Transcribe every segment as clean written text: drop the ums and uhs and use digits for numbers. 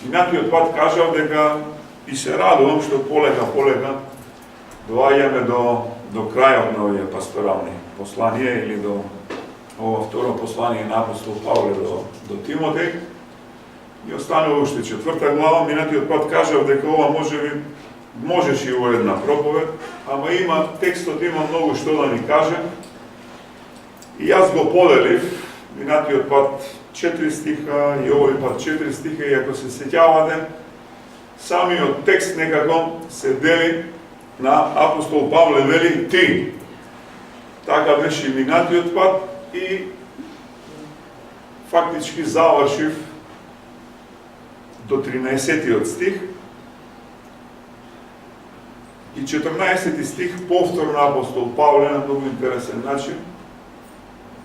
Минатиот пат кажав дека и се радувам што полека доаѓаме до крајот на овие пасторални посланија или до ова второ послание на апостол Павле до Тимотеј. И останува уште 4 глава. Минатиот пат кажав дека ова можеше и во една проповед, ама текстот има многу што да ни каже. И јас го поделив минатиот пат 4 стиха и овој пат 4 стиха, и ако се сеќавате, самиот текст некако се дели на апостол Павле вели ти. Така беше и минатиот пат и фактички завршив до 13 стих. И 14 стих повторно апостол Павле на многу интересен начин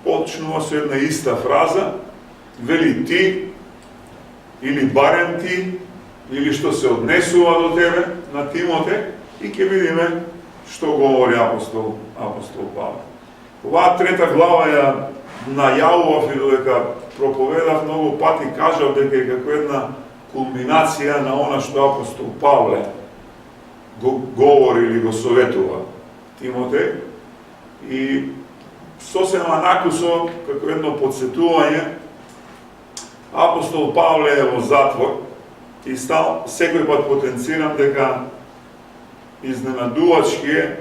почнува со една иста фраза, вели ти, или барем ти, или што се однесува до тебе, на Тимоте, и ќе видиме што говори апостол Павле. Оваа 3 глава ја најавував и додека проповедав многу пати, кажав дека е како една кулминација на она што апостол Павле го говори или го советува Тимотеј, и сосема накусо, како едно подсетување, апостол Павле е во затвор и секој пат потенцирам дека изненадувачки е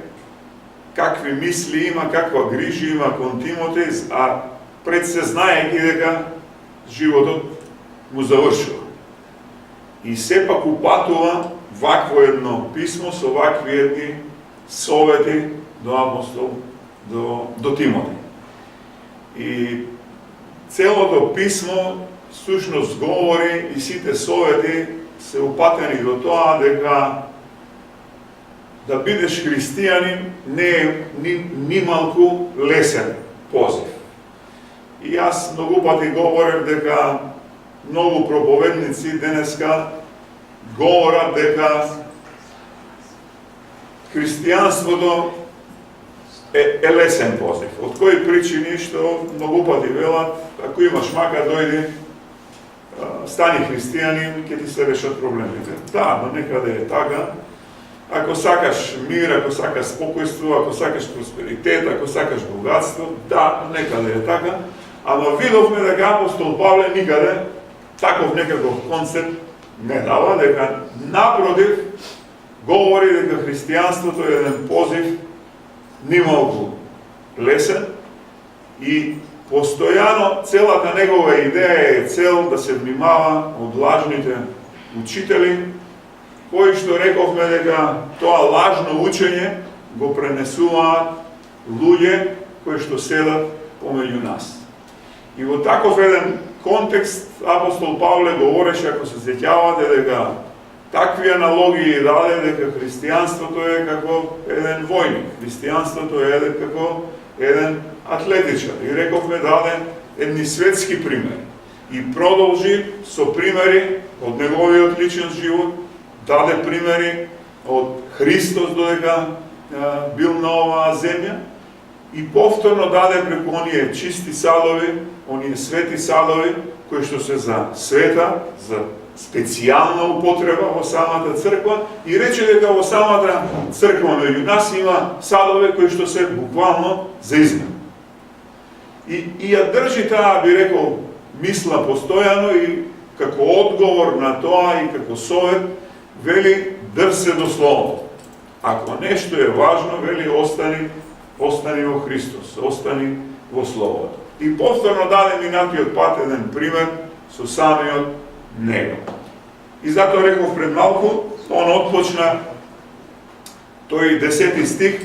какви мисли има, каква грижа има кон Тимотеј, а пред се знаеки дека животот му завршува. И сепак упатува вакво едно писмо со вакви едни совети до апостол, до Тимотеј. И целото писмо сушност говори и сите совети се упатени до тоа дека да бидеш христијанин не е ни малку лесен позив. И јас многу пати говорев дека многу проповедници денеска говорат дека христијанството е лесен позив. Од кои причини што многу пати велат, ако имаш мака, дојди, стани христијанин, ќе ти се решат проблемите. Да, но некаде е така. Ако сакаш мир, ако сакаш спокојство, ако сакаш просперитет, ако сакаш богатство, да, некаде е така. Ама видовме дека апостол Павле никаде таков некаков концепт не дава, дека напротив говори дека христијанството е еден позив нималку лесен и постојано целата негова идеја е цел да се внимава од лажните учители, кои што рековме дека тоа лажно учење го пренесуваат луѓе кои што седат помеѓу нас. И во таков еден контекст апостол Павле говореше, ако се сеќавате, дека такви аналогии даде дека христијанството е како еден војник, христијанството е како еден атлетичар. И рековме даде едни светски примери. И продолжи со примери од неговиот личен живот, даде примери од Христос додека бил на оваа земја, и повторно даде преку оние чисти садови, оние свети садови, кои што се за света, за специјална употреба во самата црква, и рече дека во самата црква меѓу нас има садове кои што се буквално за измена. И ја држи таа, би рекол, мисла постојано, и како одговор на тоа и како совет вели дрсе до словото. Ако нешто е важно, вели остани во Христос, остани во словото. И повторно даде минатиот пат еден пример со самиот него. И затоа реков пред малку, он отпочна тој 10 стих,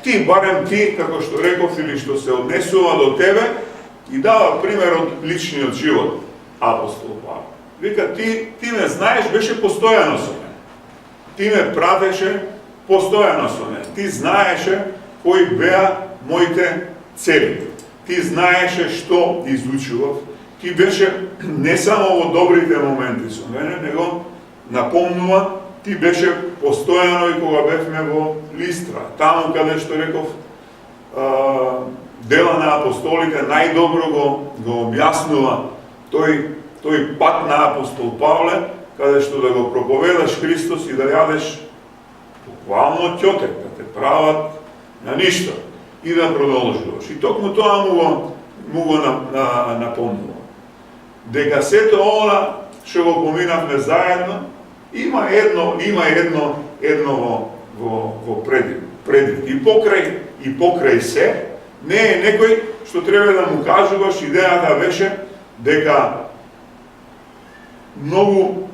ти, барем ти, како што реков, или што се однесува до тебе, и дава пример од личниот живот, апостол Павле. Вика, ти ме знаеш, беше постојано со мене. Ти ме пратеше постојано со мене. Ти знаеше кои беа моите цели. Ти знаеше што изучував. Ти беше не само во добрите моменти со мене, него напомнува, ти беше постојано и кога бевме во Листра. Таму каде што реков Дела на апостолите најдобро го објаснува тој тој пат на апостол Павле, каде што да го проповедаш Христос и да јадеш буквално ќотек, да те прават на ништо и да продолжуваш. И токму тоа му го напомнува. Дека сето она што го поминавме заедно, има едно во предвид. И покрај се, не е некој што треба да му кажуваш, идејата беше дека многу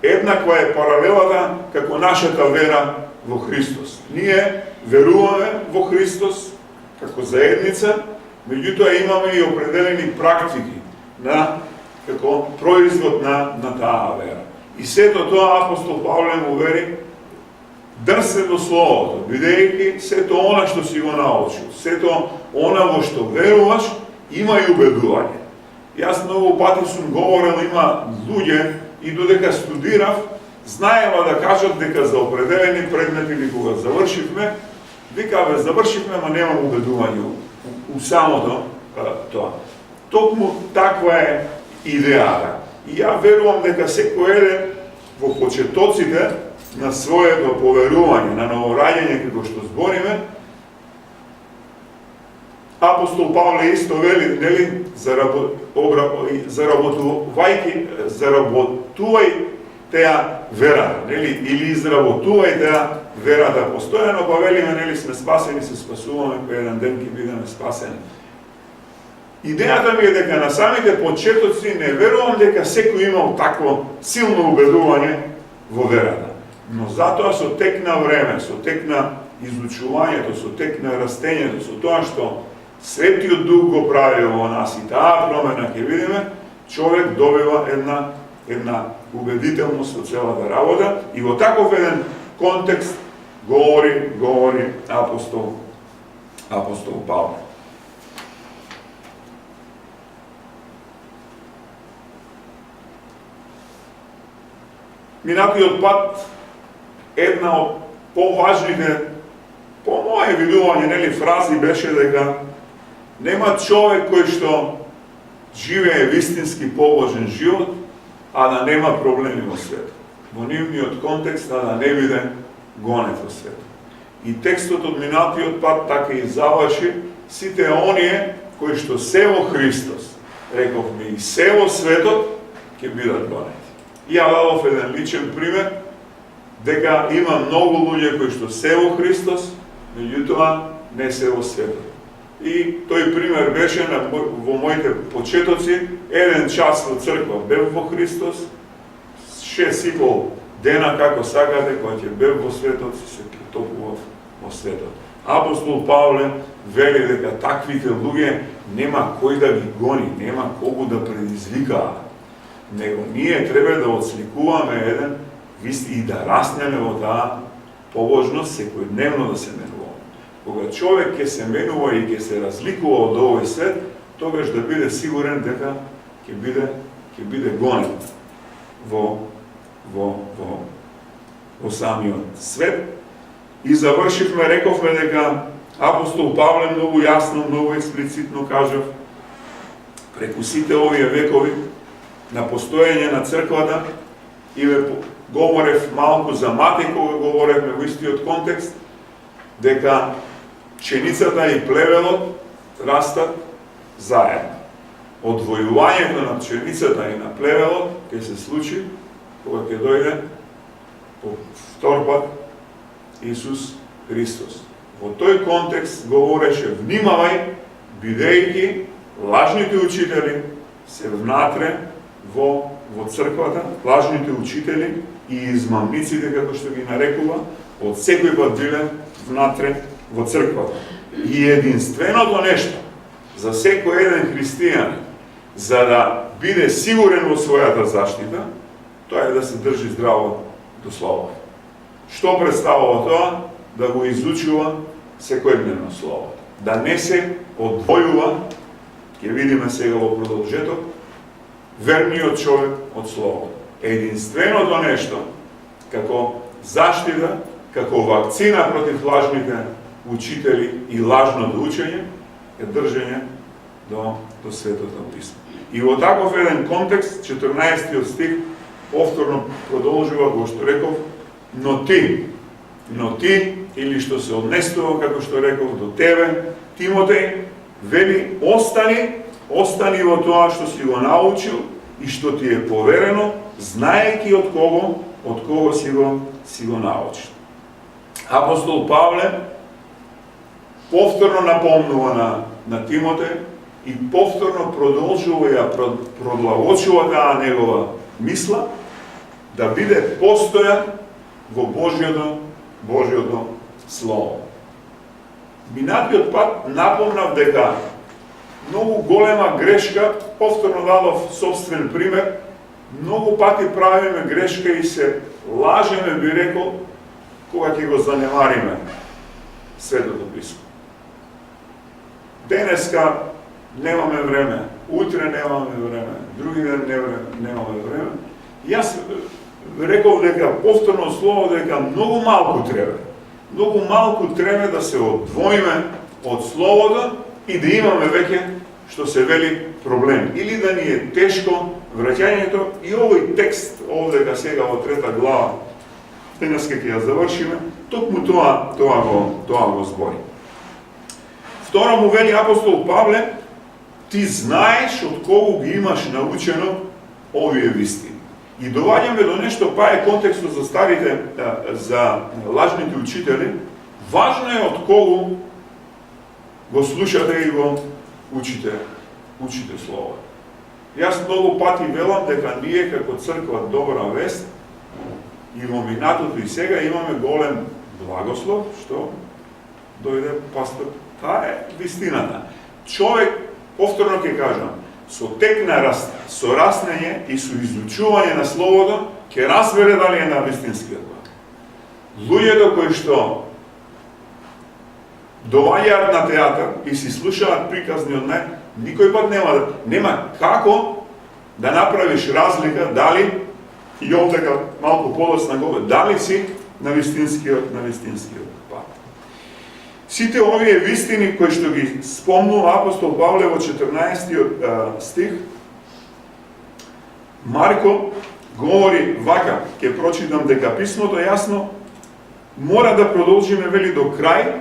еднаква е паралелата како нашата вера во Христос. Ние веруваме во Христос како заедница, меѓутоа имаме и определени практики како производ на таа вера. И сето тоа апостол Павле му вери дрсе до Словото, бидејќи сето она што си го научил, сето она во што веруваш, има и убедување. Јас многу пати сум говорил, има луѓе и додека студирав, знаева да кажат дека за определени предмети или кога завршивме, викаве завршивме, ама немам убедување у самото тоа. Токму таква е идејата. И ја верувам дека секој еден во почетоците на своето поверување, на новораѓање како што збориме, апостол Павле исто вели, нели, заработувај теа вера, нели, или изработувај теа верата. Постојано па велиме, нели, сме спасени, се спасуваме, кој еден ден ќе бидеме спасени. Идејата ми е дека на самите почетоци не верувам дека секој имал такво силно убедување во верата. Но затоа со тек на време, со тек на изучувањето, со тек на растењето, со тоа што Светиот Дух го прави во нас и таа промена ќе видиме, човек добива една убедителност во целата работа и во таков еден контекст говори апостол Павле. Минатиот пат, една од поважните, по моје видување, нели, фрази беше дека нема човек кој што живее вистински побожен живот, а да нема проблеми во светот. Во нивниот контекст, а да не биде гонет во светот. И текстот од минатиот пат така и заврши, сите оние кои што се во Христос, рековме и се во светот, ќе бидат гонети. Ја дадов еден личен пример, дека има многу луѓе кои што се во Христос, меѓутоа не се во светот. И тој пример беше во моите почетоци, еден час во црква бев во Христос, 6,5 дена како сакате, кога ќе бев во светот, се притопував во светот. Апостол Павле вели дека таквите луѓе нема кој да ги гони, нема кого да предизвикаат. Него ние треба да отсликуваме еден и да раснеме во таа побожност, секојдневно да се менуваме. Кога човек ќе се менува и ќе се разликува од овој свет, тогаш да биде сигурен дека ќе биде гонет во самиот свет. И завршивме, рековме дека апостол Павле многу јасно, многу експлицитно кажав, преку сите овие векови на постоење на црквата, и ве говорев малку за Матеј, кога говоревме во истиот контекст, дека пченицата и плевелот растат заедно. Одвојувањето на пченицата и на плевелот ќе се случи кога ќе дојде по втор пат Исус Христос. Во тој контекст говореше: внимавај, бидејќи лажните учители се внатре во црквата, лажните учители и измамниците, како што ги нарекува, од секој пат биле внатре во црквата. И единственото нешто за секој еден христијанин, за да биде сигурен во својата заштита, тоа е да се држи здраво до Словото. Што представува тоа? Да го изучува секојдневно Словото. Да не се одвојува, ќе видиме сега во продолжеток, верниот човек од Словото. Единственото нешто, како заштита, како вакцина против лажните учители и лажното учење, е држење до Светото Писмо. И во таков еден контекст, 14 стих, повторно продолжува го што реков, но ти, или што се однесува, како што реков, до тебе, Тимотеј, вели, остани во тоа што си го научил и што ти е поверено, знаејќи од кого си го научил. Апостол Павле повторно напомнува на Тимотеј и повторно продолжува ја продлавочува таа негова мисла да биде постојан во Божјото Слово. Минатиот пат напомнав дека многу голема грешка, повторно дадов собствен пример, многу пати правиме грешка и се лажеме, би рекол, кога ќе го занемариме Светото Писмо. Денеска немаме време, утре немаме време, други ден немаме време. Јас реков дека повторно слово дека многу малку треба. Многу малку треба да се одвоиме од Словото и да имаме веќе, што се вели, проблем. Или да ни е тешко враќањето и овој текст, овдека сега во 3 глава, денес ќе ја завршиме, токму тоа го збори. Второ му вели апостол Павле, ти знаеш од кого ги имаш научено овие вистини. И доваѓаме до нешто, па е контекстот за старите, за лажните учители. Важно е од кого го слушате и го учите Слово. Јас многу пати велам дека ние како црква Добра вест и во минатото и сега имаме голем благослов, што дојде пастор. Таа е вистината. Човек, повторно ќе кажам, со тек на раснење и со изучување на Словото, ќе разбере дали е на вистинскиот пат. Луѓето кои што доваѓаат на театар и си слушаат приказни од мене, никој пат нема како да направиш разлика дали и овдека малку подоцна го, дали си на вистинскиот пат. Сите овие вистини кои што ги спомнува апостол Павле во 14 стих, Марко говори вака, ќе прочитам дека писмото јасно мора да продолжиме, вели, до крај,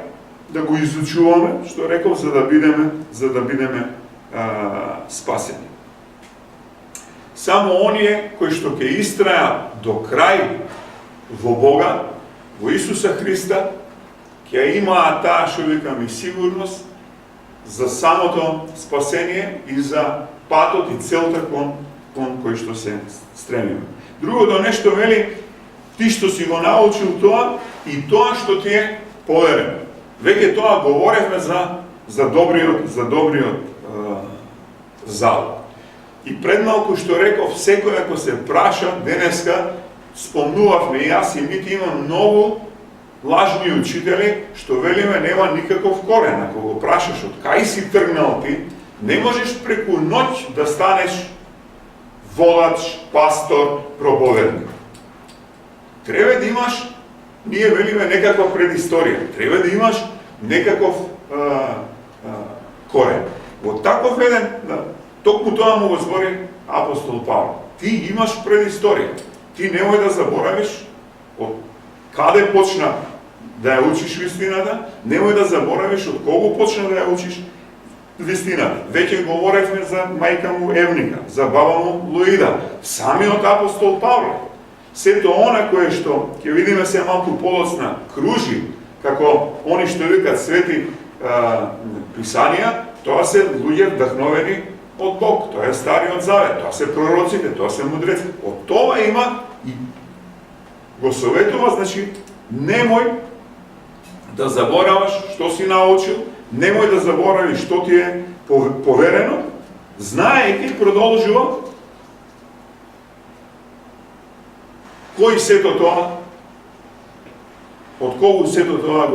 да го изучуваме, што реков, за да бидеме спасени. Само оние кои што ќе истрајат до крај во Бога, во Исуса Христа, ќе имаат таа, што викаме, сигурност за самото спасение и за патот и целта кон кој што се стремиме. Другото нешто вели, ти што си го научил тоа и тоа што ти е поверено. Веќе тоа говоревме за добриот зал. И предмалку што реков, секој ако се праша, денеска спомнувавме и јас и мити има многу лажни учители, што велиме нема никаков корен. Ако го прашаш од кај си тргнал ти, не можеш преку ноќ да станеш водач, пастор, проповедник. Треба да имаш, ние велиме, некаква предисторија. Треба да имаш некаков корен. Во таков еден, токму тоа му го збори апостол Павле. Ти имаш предисторија. Ти немој да заборавиш од каде почна да ја учиш вистината, немој да заборавиш од кого почна да ја учиш вистината. Веќе говоревме за мајка му Евника, за баба му Луида, самиот апостол Павле. Сето она кое што, ќе видиме се малку подоцна, кружи, како они што викат свети писанија, тоа се луѓе вдахновени од Бог, тоа е Стариот Завет, тоа се пророците, тоа се мудреци. Од тоа има и го советува, значи, немој да забораваш што си научил, немој да заборавиш што ти е поверено, знаејќи, продолжува, кој сето тоа, од кого сето тоа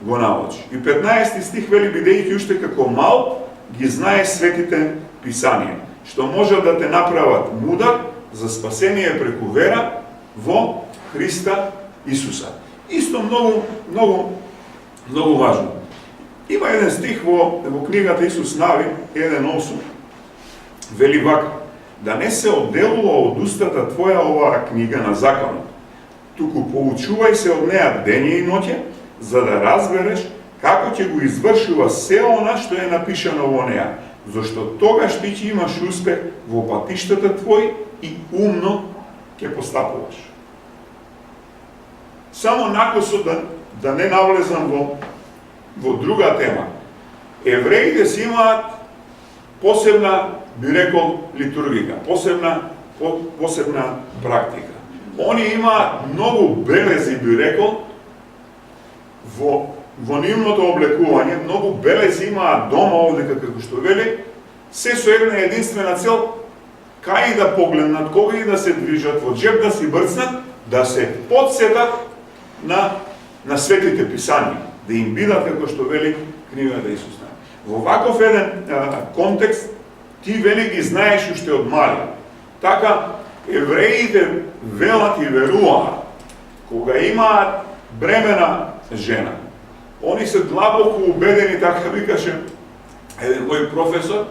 го научи. И 15 стих вели, бидејќи уште како мал, ги знае светите писанија, што може да те направат мудар за спасение преку вера во Христа Исуса. Исто многу важно. Има еден стих во книгата Исус Нави, 1:8, вели вака: да не се одделува од устата твоја оваа книга на законот, туку поучувај се од неа дење и ноќе, за да разбереш како ќе го извршува се она што е напишано во неа, зашто тогаш ти ќе имаш успех во патиштата твои и умно ќе постапуваш. Само накусо да не навлезам во друга тема. Евреите си имаат посебна, би рекол, литургика, посебна практика. Они имаат многу белези, би рекол, во нивното облекување, многу белези имаат дома овде, како што вели, се со една единствена цел, кај да погледнат, кога и да се движат, во джеб да си брцнат, да се подсетат на светите писања, да им бидат, како што вели книгата Исус Нави. Во ваков еден контекст, ти вели ги знаеш уште од мали. Така, евреите велат и веруваат, кога имаат бремена жена, они се длабоко убедени, така викаше еден мој професор,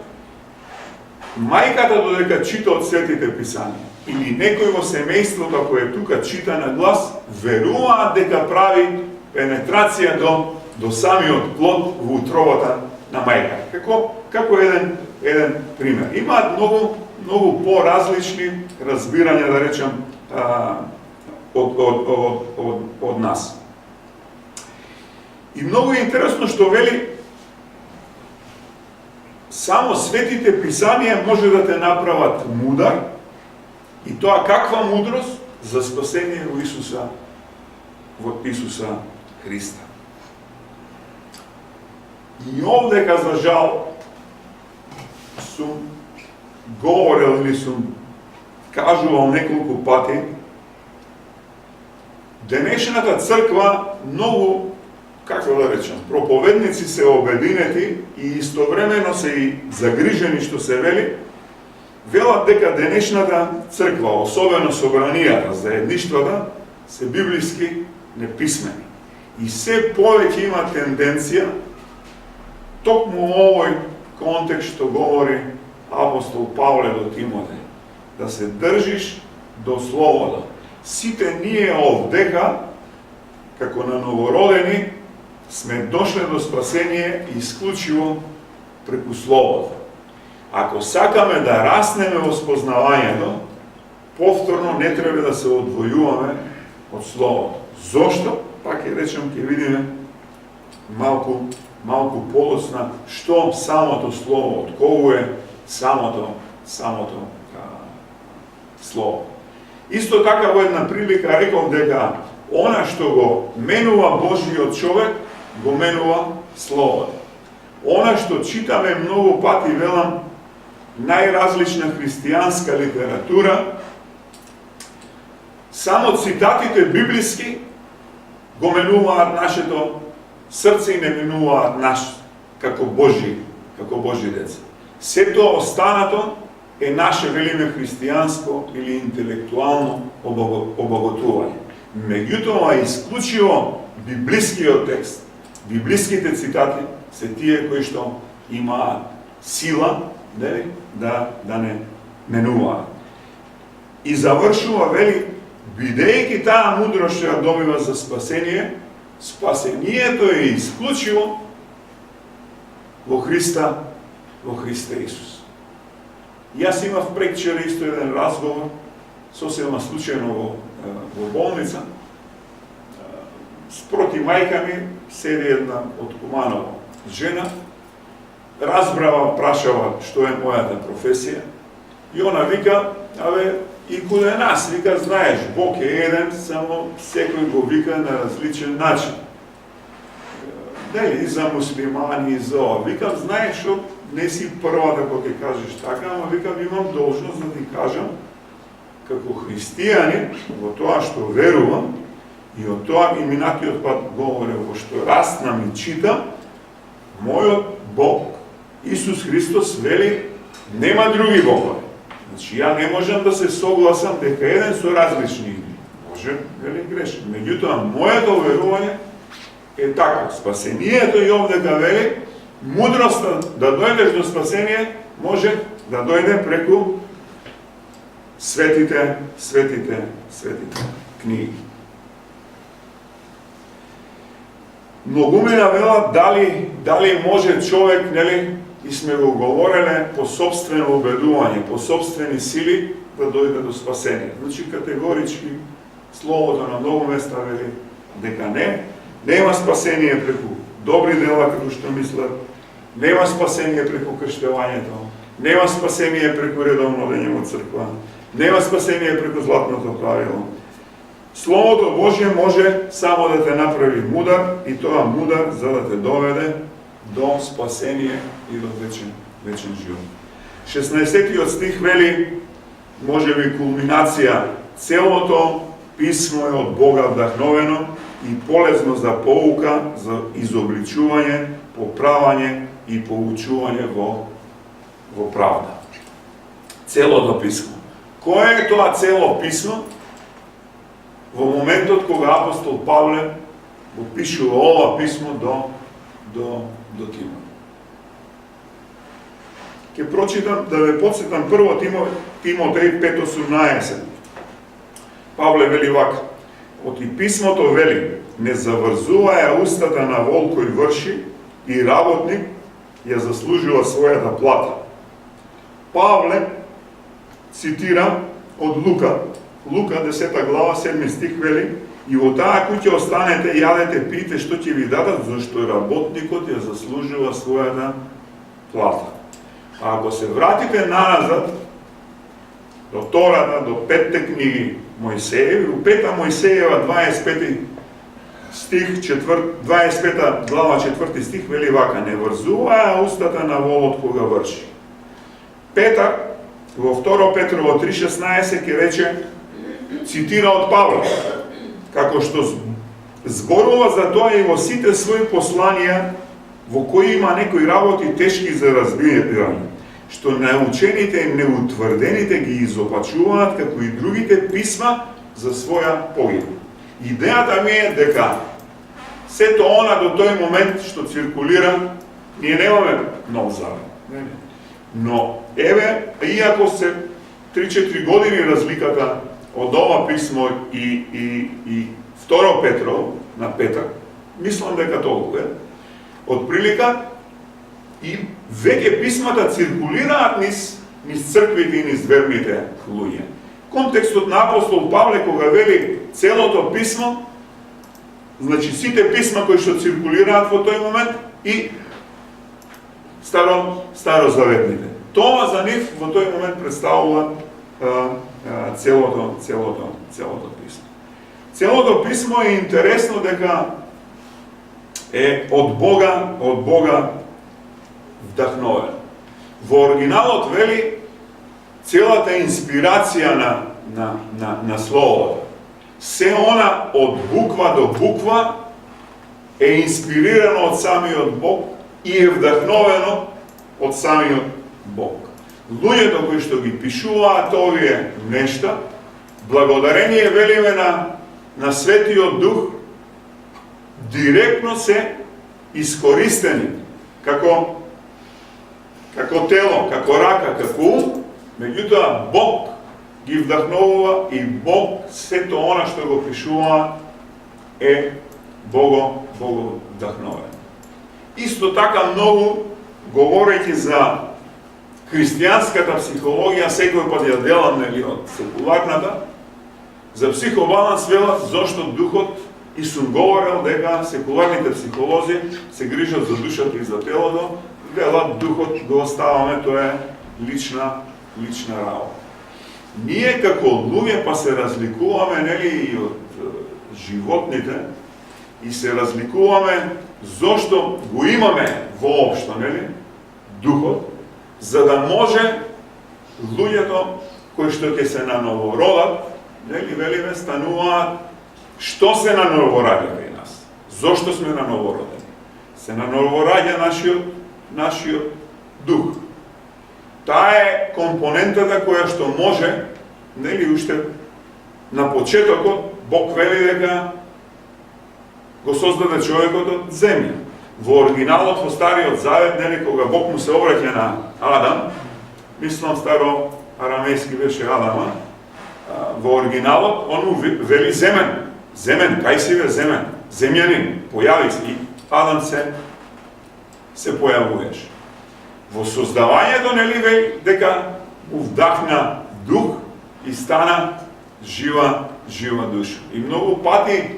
мајката додека чита од светите писања, или некој во семејството кој е тука чита на глас, веруваат дека прави пенетрација до самиот плод во утробата на мајка. Како еден пример. Имаат многу поразлични разбирања, да речем, од нас. И многу е интересно што вели, само светите писанија може да те направат мудар, и тоа каква мудрост за спасение во Исуса Христа. И овдека, за жал, сум говорил или сум кажувал неколку пати, денешната црква многу, како да речем, проповедници се обединети и истовремено се и загрижени што се вели, велат дека денешната црква, особено собранијата, заедништвата, се библиски неписмени. И се повеќе има тенденција, токму овој контекст што говори апостол Павле до Тимотеј, да се држиш до Словото. Сите ние овдека, како на новородени, сме дошле до спасение исклучиво преку Словото. Ако сакаме да раснеме во спознавањето, повторно не треба да се одвојуваме од Словото. Зошто? Пак ќе речем, ќе видиме малку подоцна што самото Слово, од кого е самото Слово. Исто така во една прилика реков дека она што го менува Божиот човек, го менува Словото. Она што читаме многу пати, велам, најразлична христијанска литература, само цитатите библиски го менуваат нашето срце и не менуваат наш како Божи деца. Сето останато е наше, велиме, христијанско или интелектуално обогатување. Меѓутоа, исклучиво библискиот текст, библиските цитати се тие кои што имаат сила да не менуваат. И завршува, вели, бидејќи таа мудрост што ја добива за спасение, спасението е исклучиво во Христа Исус. Јас имав прекчера исто еден разговор, сосема случајно во болница, спроти мајка ми седи една од Куманово жена, разбрава, прашава што е мојата професија, и она вика, и куде нас, вика, знаеш, Бог е еден, само секој го вика на различен начин. И за муслимани, и за ова. Викам, знаеш, што не си првата кога ќе кажеш така, ама викам, имам должност да ти кажам, како христијани, во тоа што верувам, и од тоа и минатиот пат говоре, во што раснам и читам, мојот Бог, Исус Христос, вели, нема други богови. Значи, ја не можам да се согласам дека еден со различни идеи. Може, вели, грешен. Меѓутоа, моето верување е тако. Спасението и овдека вели, мудроста да дојдеш до спасение може да дојде преку светите книги. Многумина велат дали може човек, нели, и сме го говореле, по собствено убедување, по собствени сили да дојде до спасение. Значи категорички словото на многу места вели дека нема спасение преку добри дела како што мислат, нема спасение преку крштевањето, нема спасение преку редовно одење во црква, нема спасение преку златното правило. Словото Божие може само да те направи мудар, и тоа мудар за да те доведе до спасение и до вечен живот. 16-тиот стих вели, може би кулминација, целото писмо е од Бога вдахновено и полезно за поука, за изобличување, поправање и поучување во правда. Целото писмо. Кое е тоа цело писмо? Во моментот кога апостол Павле го пишува ова писмо до Тимофеј. Ке прочитам, да ве подсетам прво Тимотеј 5:18. Павле вели вака: оти писмото вели, не заврзуваја устата на волк кој врши, и работник ја заслужува својата плата. Павле цитира од Лука 10 глава 7 стих вели: и во таа куќа останете, јадете, пиете што ќе ви дадат, зашто работникот ја заслужува својата плата. А ако се вратите назад до Тората, до 5 книги Мојсееви, у 5 Мојсеева 25 стих 25 глава 4 стих вели вака: не врзуваја устата на волот кога врши. Петар во 2 Петрово 3:16 ќе рече, цитира од Павле, како што зборува за тоа и во сите своји посланија, во кои има некои работи тешки за разбирање, што научените и неутврдените ги изопачуваат, како и другите писма за своја погиб. Идејата ми е дека сето она до тој момент што циркулира, ние немаме Нов Завет. Но, еве, иако се 3-4 години разликата од ова писмо и 2 Петро на Петар, мислам дека толку е, од прилика, и веќе писмата циркулираат низ црквите и низ верните луѓе. Контекстот на апостол Павле кога вели целото писмо, значи сите писма кои што циркулираат во тој момент и старозаветните. Тоа за нив во тој момент представува целото писмо. Целото писмо е интересно дека е од Бога вдахновено. Во оригиналот вели целата инспирација на словото. Се она од буква до буква е инспирирано од самиот Бог и е вдахновено од самиот Бог. Луѓето кои што ги пишуваат овие нешта, благодарение велиме на Светиот Дух, директно се искористени како тело, како рака, како ум, меѓутоа Бог ги вдахновува и Бог сето она што го пишува е Бого вдахновено. Исто така многу, говорејќи за христијанската психологија, секој пат ја делам нели од секуларната, за психобаланс велат зошто духот, и сум говорел дека секуларните психолози се грижат за душата и за телото, велат духот го оставаме, тоа е лична работа. Ние како луѓе па се разликуваме нели и од животните и се разликуваме зошто го имаме воопшто нели духот, за да може луѓето кои што ќе се нановородат, нели велиме стануваат, што се нановораѓа при нас? Зошто сме нановородени? Се нановораѓа нашиот дух. Таа е компонентата која што може, нели уште на почетокот Бог вели дека го создаде човекот од земја. Во оригиналот, во Стариот Завет, нели, кога Бог му се обраќа на Адам, мислам старо арамејски беше Адама, во оригиналот, он му вели земен. Земен, кај си бе земен? Земјанин, појави се и Адам се појавуваш. Во создавањето, нели, вели дека му вдахна дух и стана жива душа. И многу пати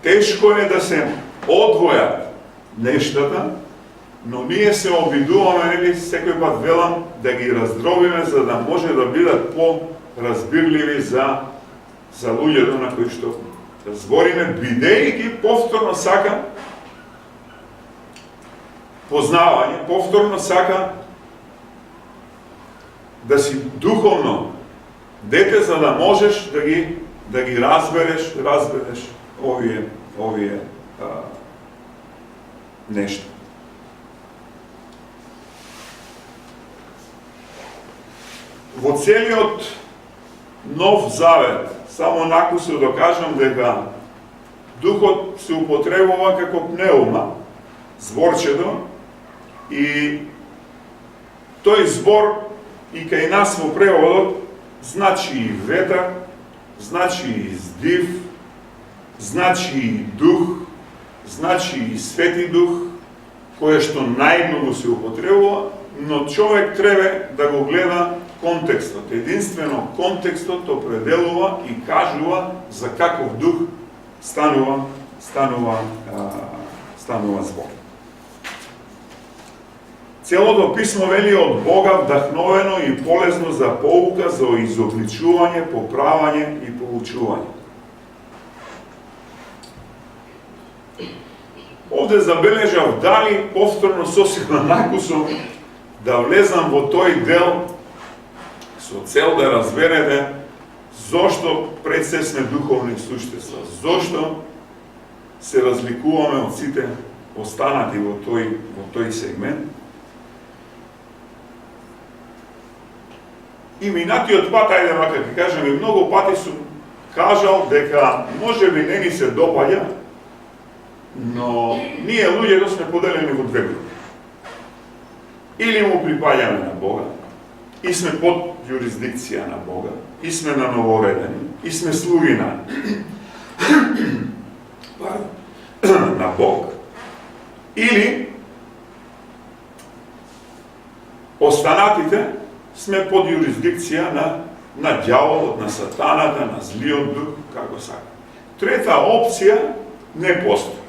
тешко е да се одвојат нештата, но ние се обидуваме, нели, секој пат велам, да ги раздробиме, за да може да бидат по-разбирливи за луѓето на кои што збориме, бидејќи повторно сака познавање, повторно сака да си духовно дете, за да можеш да ги разбереш овие нешта. Во целиот Нов Завет, само накусо да кажам дека духот се употребува како пнеума, зборчето, и тој збор и кај нас во преводот значи и ветар, значи и здив, значи и дух, значи и свети дух, кое што најмногу се употребува, но човек треба да го гледа контекстот. Единствено контекстот определува и кажува за каков дух станува збор. Целото писмо вели од Бога вдахновено и полезно за поука, за изобличување, поправање и поучување. Овде забележав дали повторно сосема накусом да влезам во тој дел со цел да разберете зошто пред се сме духовни суштества, зошто се разликуваме од сите останати во тој сегмент. И минатиот пат, ајде мака ќе кажем, и многу пати сум кажал дека можеби не ни се допаѓа, но ние луѓето сме поделени во две групи. Или му припаѓаме на Бога, и сме под юрисдикција на Бога, и сме на новоредени, и сме слуги на Бог, или останатите сме под юрисдикција на ѓаволот, на сатаната, на злиот дух, како сака. Трета опција не постои.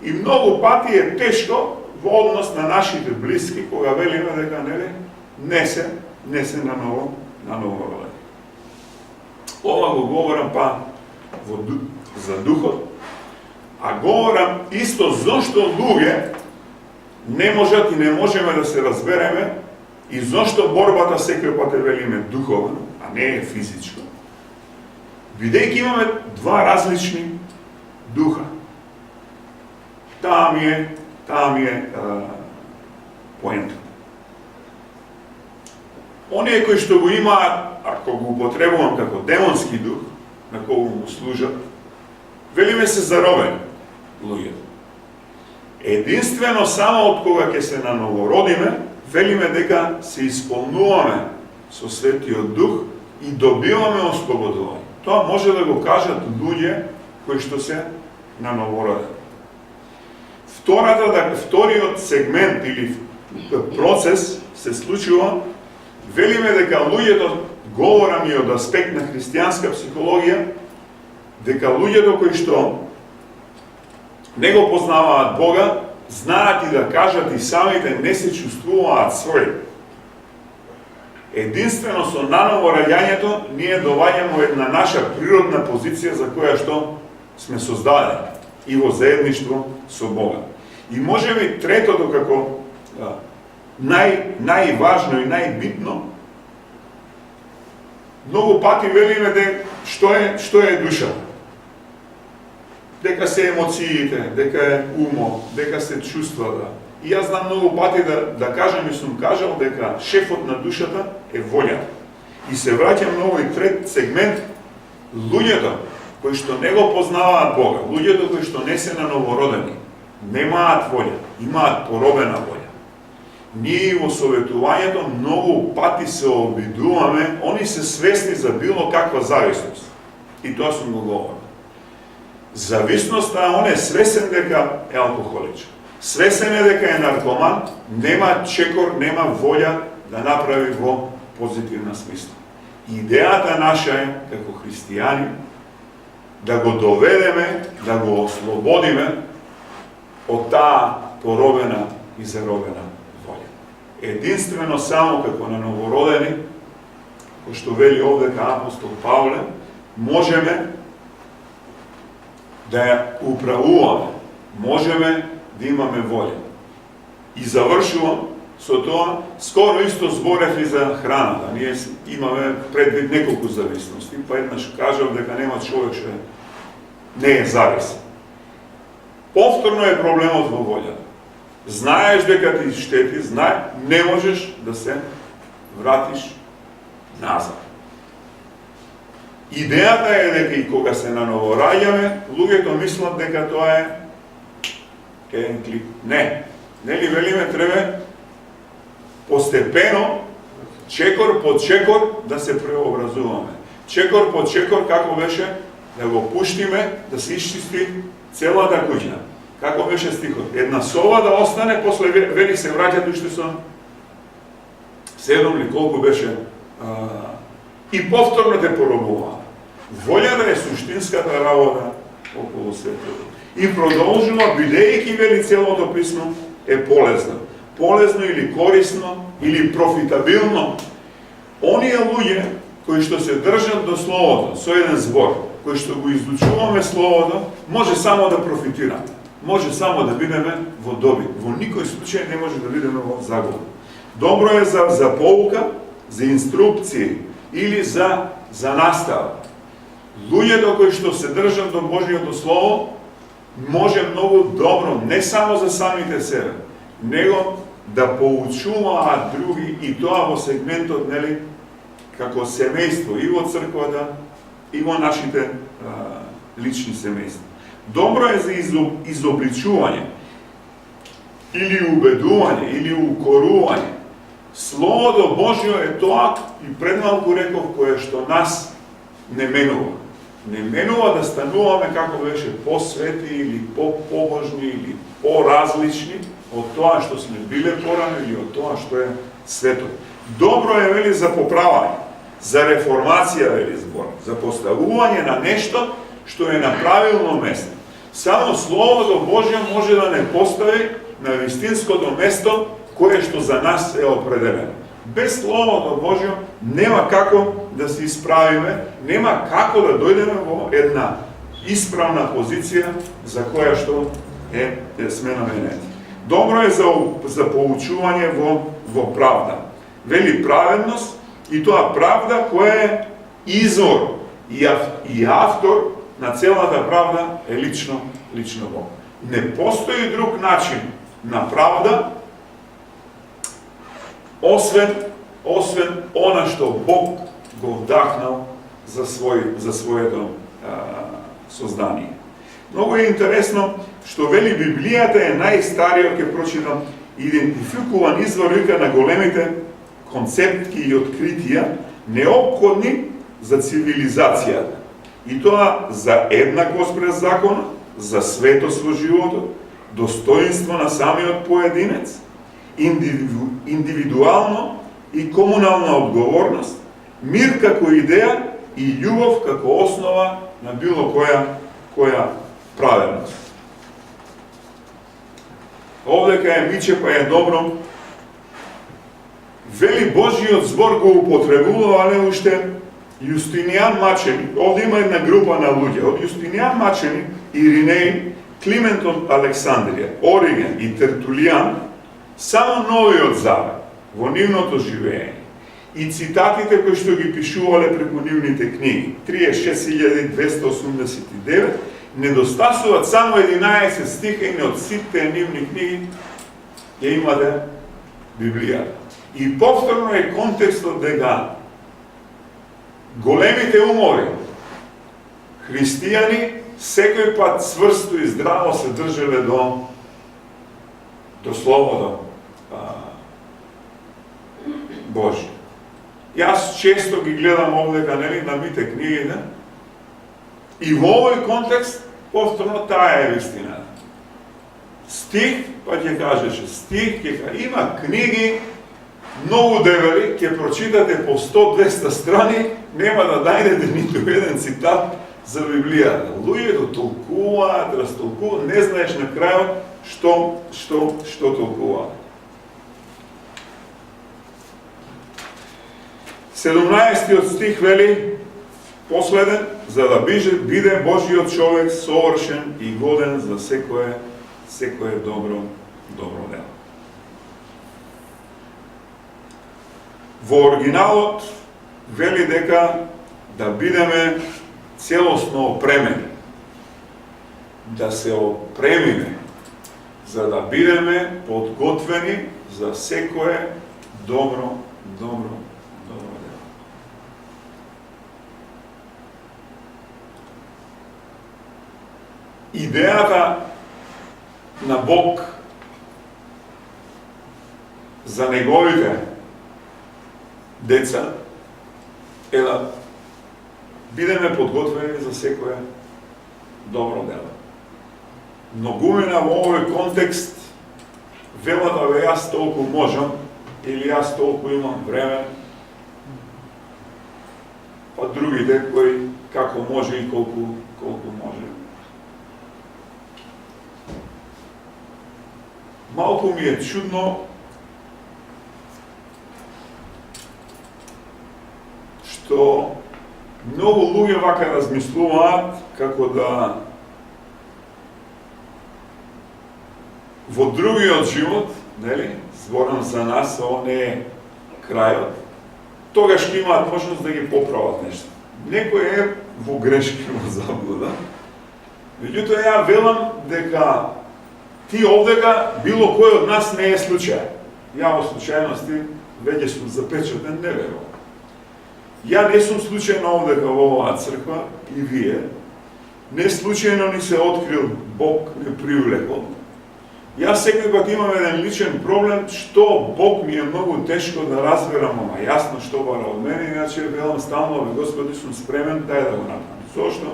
И многу пати е тешко во однос на нашите блиски, кога велиме дека не се на ново родени. Ова го говорам за духот, а говорам исто зошто луѓе не можат и не можеме да се разбереме и зошто борбата секој пат велиме духовно, а не е физичко. Бидејќи имаме два различни духа. Таа ми е поентата. Оние кои што го имаат, ако го употребувам како демонски дух, на кого му служат, велиме се заробени луѓето. Единствено само од кога ќе се на новородиме, велиме дека се исполнуваме со Светиот Дух и добиваме ослободување. Тоа може да го кажат луѓе кои што се на новородени. Вториот сегмент или процес се случува, велиме дека луѓето, говорам и од аспект на христијанска психологија, дека луѓето кои што не го познаваат Бога, знаат и да кажат и самите не се чувствуваат своји. Единствено со наново раѓањето ние доваѓаме во една наша природна позиција за која што сме создадени и во заедништво со Бога. И можеби третото како најважно и најбитно, многу пати велиме дека што е душата. Дека се емоциите, дека е умо, дека се чувствата. И јас знам многу пати да кажам и сум кажал дека шефот на душата е волјата. И се враќам на овој трет сегмент, луѓето кои што не го познаваат Бога, луѓето кои што не се на новородени, немаат волја, имаат поробена волја. Ние во советувањето многу пати се обидуваме, они се свесни за било каква зависност. И тоа сум го говорил. Зависноста, он е свесен дека е алкохоличен. Свесен е дека е наркоман, нема чекор, нема волја да направи во позитивна смисла. Идејата наша е, како христијани, да го доведеме, да го ослободиме од таа поробена и заробена волја. Единствено само како на новородени, кој што вели овдека апостол Павле, можеме да ја управуваме, можеме да имаме волја. И завршувам со тоа, скоро исто зборев и за храната. Ние имаме предвид неколку зависности, па еднаш кажав дека нема човек што не е зависен. Повторно е проблемот во волјата. Знаеш дека ти штети, не можеш да се вратиш назад. Идејата е дека и кога се нановораѓаме, луѓето мислат дека тоа е еден клик. Не. Нели велиме треба постепено, чекор по чекор да се преобразуваме. Чекор по чекор, како беше, да го пуштиме, да се исчисти целата куќа. Како беше стихот? Една сова да остане, после вели се враќат уште со 7 или колку беше и повторно те поробува. Волјата е суштинската работа околу светот. И продолжува, бидејќи вели целото писмо, е полезно. Полезно или корисно, или профитабилно. Оние луѓе кои што се држат до Словото, со еден збор, кои што го изучуваме Словото, може само да профитираме. Може само да бидеме во добит. Во никој случај не може да бидеме во загуба. Добро е за поука, за инструкции или за настава. Луѓето кои што се држат до Божјото Слово, може многу добро, не само за самите себе, него да поучуваат други, и тоа во сегментот, нели, како семејство, и во црквата, и во нашите лични семејства. Добро е за изобличување, или убедување, или укорување. Словото Божјо е тоа, и пред малку реков, кое што нас не менува. Не менува да стануваме, како беше, посвети, или побожни, или поразлични од тоа што сме биле порано, или од тоа што е светот. Добро е, вели, за поправање, за реформација, вели збор, за поставување на нешто што е на правилно место. Само Словото Божјо може да не постави на вистинското место кое што за нас е определено. Без Словото Божјо нема како да се исправиме, нема како да дојдеме во една исправна позиција за која што сме наменети. Добро е за поучување во правда. Вели праведност, и тоа правда која е извор и автор на целата правда е лично Бог. Не постои друг начин на правда освен она што Бог го вдахнал за своето создание. Многу е интересно што вели Библијата е најстариот, ќе прочитам, идентификуван извор вика на големите концептки и откритија неопходни за цивилизацијата. И тоа за еднаквост пред закона, за светост во животот, достоинство на самиот поединец, индивидуално и комунална одговорност, мир како идеја и љубов како основа на било која праведност. Овдека е Миче, па е добро. Вели Божиот збор го употребувале уште Јустинијан Мачени. Овде има една група на луѓе. Од Јустинијан Мачени, Иринеј, Климент од Александрија, Ориген и Тертулијан, само Новиот Завет во нивното живење и цитатите кои што ги пишувале преку нивните книги, 36.289, недостасуваат само 11 стиха и од сите нивни книги ја имате Библијата. И повторно е контекстот дека големите умови, христијани секој пат цврсто и здраво се држеле до Словото Божие. Јас често ги гледам овдека, нели, на мите книгите, и во овој контекст повторно таа е вистина. Стих, па ќе кажеше, стих, има книги, многу дебели, ќе прочитате по 100-200 страни, нема да најдете ниту еден цитат за Библијата. Луѓето толкуваат, растолкуваат, не знаеш на крајот што толкуваат. 17 стих вели, последен, за да биде Божиот човек совршен и годен за секое добро дело. Во оригиналот вели дека да бидеме целосно опремени, да се опремиме, за да бидеме подготвени за секое добро дело. Идејата на Бог за неговите деца е да бидеме подготвени за секое добро дело. Многумина во овој контекст велат да јас толку можам или јас толку имам време, па другите кои како може и колку може. Малку ми е чудно што многу луѓе вака размислуваат како да во другиот живот, нели, зборам за нас, ово не е крајот, тогаш ќе имаат можност да ги поправат нешто. Некој е во грешки, во заблуда. Меѓутоа ја велам дека ти овдека било кој од нас не е случај. Ја во случајности веќе сум запечатен, не верувам. Ја не сум случајно овдека во оваа црква и вие. Не случајно ни се открил Бог, не привлекол. Јас секој пат имам еден личен проблем, што Бог ми е многу тешко да разберам, ама јасно што бара од мене, иначе велам стално, Господи, сум спремен, дај да го направам. Зошто?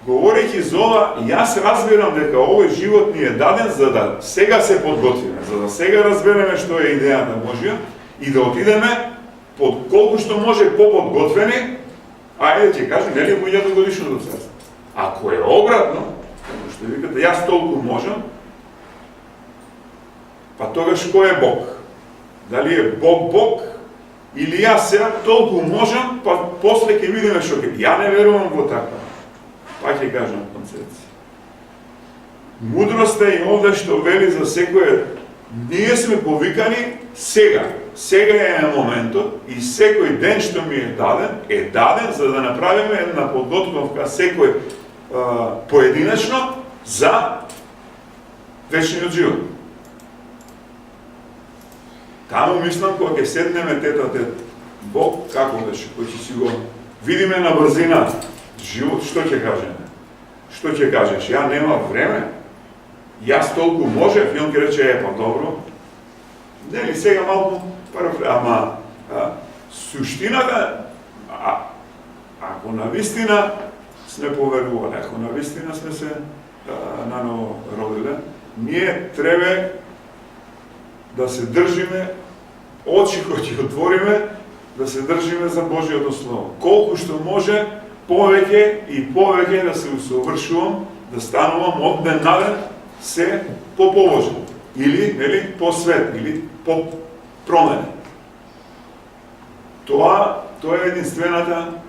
Говорејќи за ова, јас разбирам дека овој живот ни е даден за да сега се подготвиме, за да сега разбереме што е идејата Божја и да отидеме под колку што може поподготвени, ајде ќе кажем, нели во 1000-годишното царство. Ако е обратно, како што викате, јас толку можам, па тогаш кој е Бог? Дали е Бог, или јас сега толку можам, па после ќе видиме што ќе. Ја не верувам во така. Па ќе кажам концепција. Мудроста е овде што вели за секој, ние сме повикани сега. Сега е моментот и секој ден што ми е даден за да направиме една подготовка секој поединечно за вечниот живот. Таму мислам кога ќе седнеме тет-а-тет, Бог како беше, кој ќе си го видиме на брзина живот, што ќе кажеме? Што ќе кажеш? Ја нема време, јас толку можев, и он ќе рече, па добро. Нели сега малку ама суштината, ако навистина сме поверували, ако навистина сме се наново родиле, ние треба да се држиме, очи кои ќе отвориме, да се држиме за Божиото Слово. Колку што може, повеќе и повеќе да се усовршувам, да станувам од ден на ден се по-побожен. Или по-свет, или по-променен. Тоа е единствената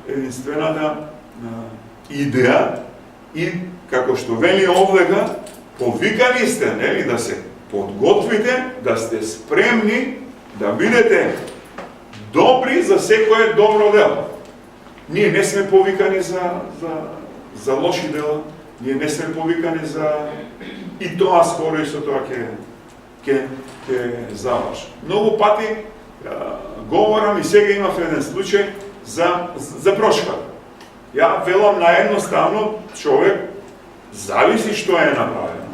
идеја и како што вели овдека, повикани сте, нели, да се подготвите, да сте спремни да бидете добри за секое добро дело. Ние не сме повикани за лоши дела, ние не сме повикани за и тоа скоро и со тоа ќе заврши. Многу пати говорам и сега имав еден случај за прошката. Ја велам наедноставно, човек зависи што е направено.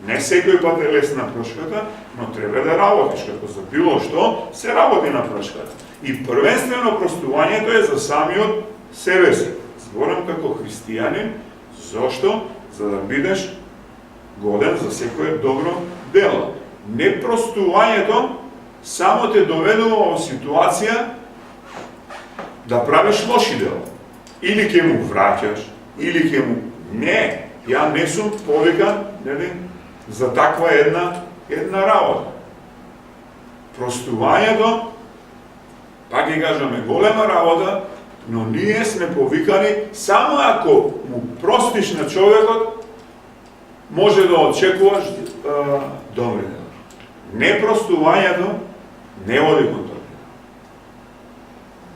Не секој пат е лесна прошката, но треба да работиш, како за било што се работи на прошката. И првенствено простувањето е за самиот себе си. Зборам како христијанин, зошто? За да бидеш годен за секое добро дело. Непростувањето само те доведува во ситуација да правиш лоши дела. Или ќе му враќаш, или ќе му... Не, ја не сум повикан, нели, за таква една работа. Простувањето, пак ќе кажаме, голема работа, но ние сме повикани само ако му простиш на човекот, може да очекуваш добри дела. Непростувањето не води кон тоа.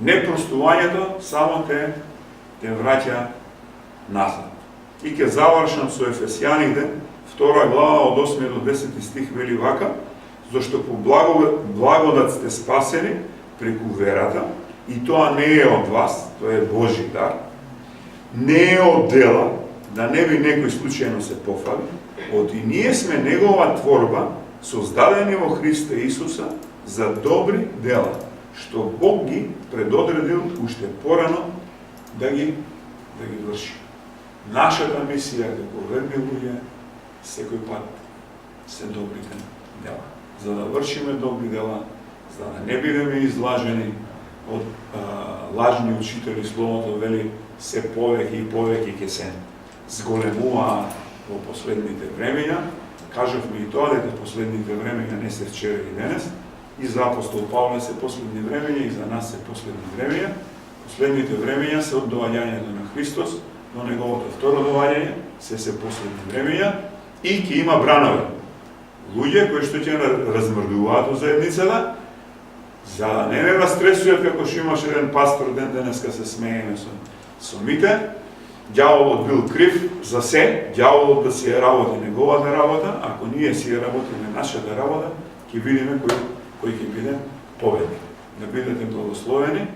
Непростувањето само те враќа назад. И ќе завршам со Ефесјаните, 2 глава од 8 до 10 стих вели вака: зашто по благодат сте спасени преку верата, и тоа не е од вас, тоа е Божи дар, не е од дела, да не би некој случајно се пофали, оти ние сме негова творба, создадени во Христа Исуса за добри дела, што Бог ги предодредил уште порано да ги врши. Нашата мисија како верни луѓе секој пат се добрите дела. За да вршиме добри дела, за да не бидеме излажени од лажни учители, словото вели се повеќе и повеќе ќе се зголемуваат во последните времења. Кажавме и тоа дека последните времења не се вчера и денес, и за апостол Павле се последни времења, и за нас се последни времења. Последните времења се од доаѓањето на Христос до неговото второ доаѓање, се последни времења, и ќе има бранови. Луѓе кои што ќе размрдуваат во заедницата, за да не растресујат, како што имаше еден пастор ден денеска се смееме со мите. Ѓаволот бил крив за се, ѓаволот да си ја работи неговата работа, ако ние си ја работиме нашата работа, ќе видиме кој ќе биде победник. Да бидете благословени.